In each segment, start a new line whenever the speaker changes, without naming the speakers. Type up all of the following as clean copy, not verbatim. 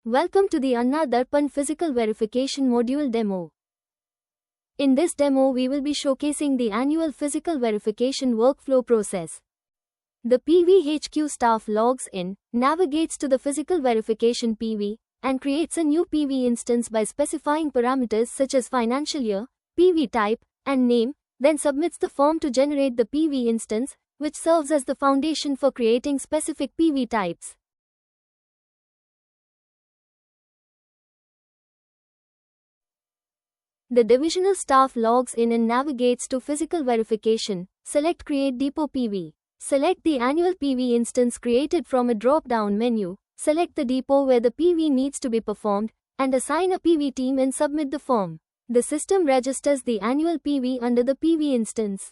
Welcome to the Anna Darpan Physical Verification Module demo. In this demo we will be showcasing the annual physical verification workflow process. The PVHQ staff logs in, navigates to the physical verification PV, and creates a new PV instance by specifying parameters such as financial year, PV type, and name, then submits the form to generate the PV instance, which serves as the foundation for creating specific PV types. The divisional staff logs in and navigates to physical verification. Select Create Depot PV. Select the annual PV instance created from a drop-down menu. Select the depot where the PV needs to be performed, and assign a PV team and submit the form. The system registers the annual PV under the PV instance.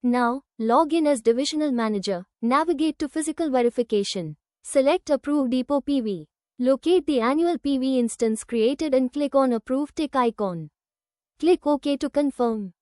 Now, log in as Divisional Manager. Navigate to Physical Verification. Select Approve Depot PV. Locate the annual PV instance created and click on Approve tick icon. Click OK to confirm.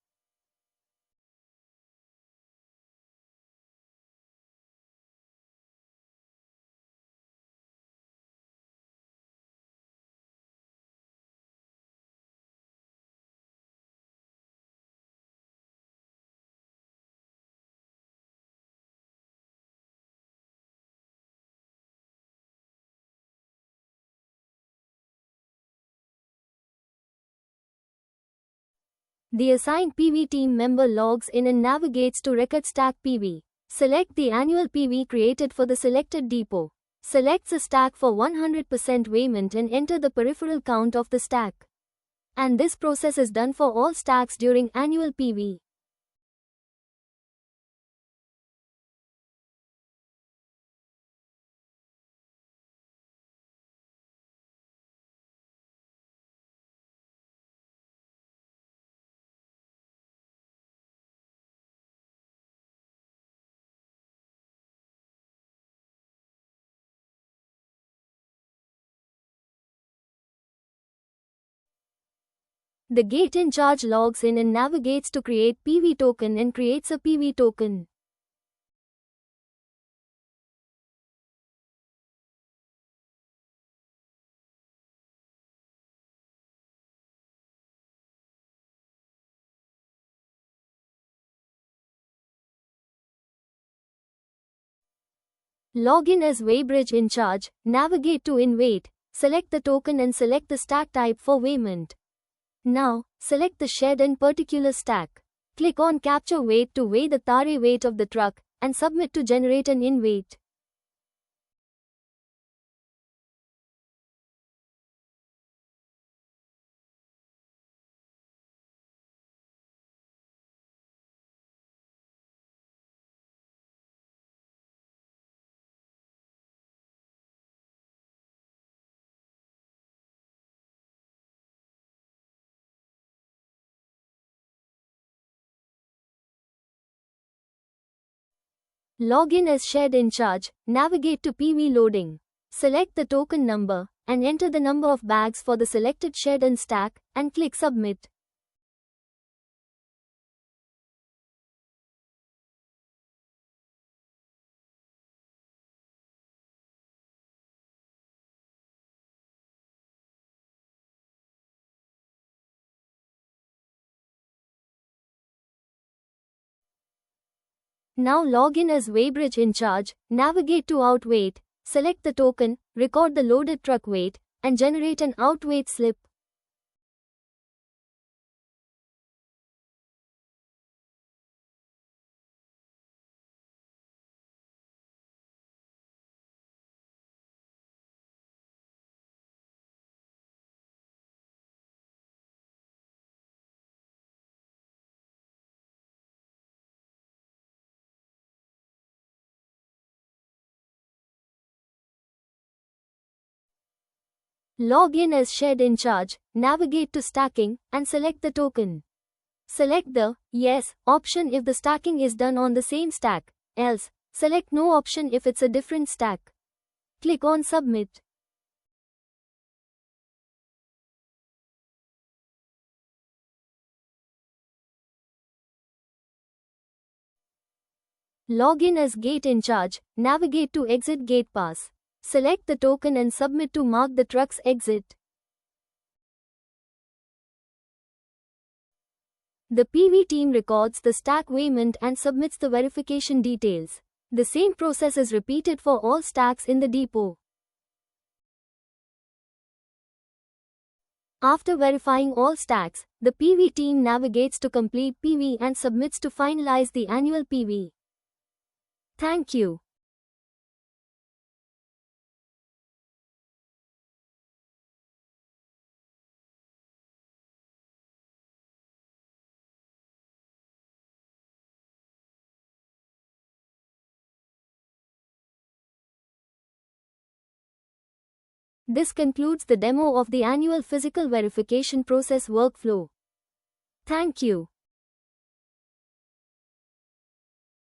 The assigned PV team member logs in and navigates to Record Stack PV. Select the annual PV created for the selected depot. Selects a stack for 100% payment and enter the peripheral count of the stack. And this process is done for all stacks during annual PV. The gate in charge logs in and navigates to create PV token and creates a PV token. Log in as Weighbridge in charge. Navigate to InWeight. Select the token and select the stack type for weighment. Now, select the shed and particular stack. Click on Capture Weight to weigh the tare weight of the truck, and submit to generate an InWeight. Log in as Shed in charge. Navigate to PV loading. Select the token number, and enter the number of bags for the selected shed and stack, and click Submit. Now log in as Weighbridge in charge. Navigate to Outweight. Select the token, record the loaded truck weight, and generate an outweight slip. Log in as shared in charge, navigate to stacking, and select the token. Select the Yes option if the stacking is done on the same stack, else, select No option if it's a different stack. Click on Submit. Log in as gate in charge, navigate to Exit Gate Pass. Select the token and submit to mark the truck's exit. The PV team records the stack weighment and submits the verification details. The same process is repeated for all stacks in the depot. After verifying all stacks, the PV team navigates to complete PV and submits to finalize the annual PV. Thank you. This concludes the demo of the annual physical verification process workflow. Thank you.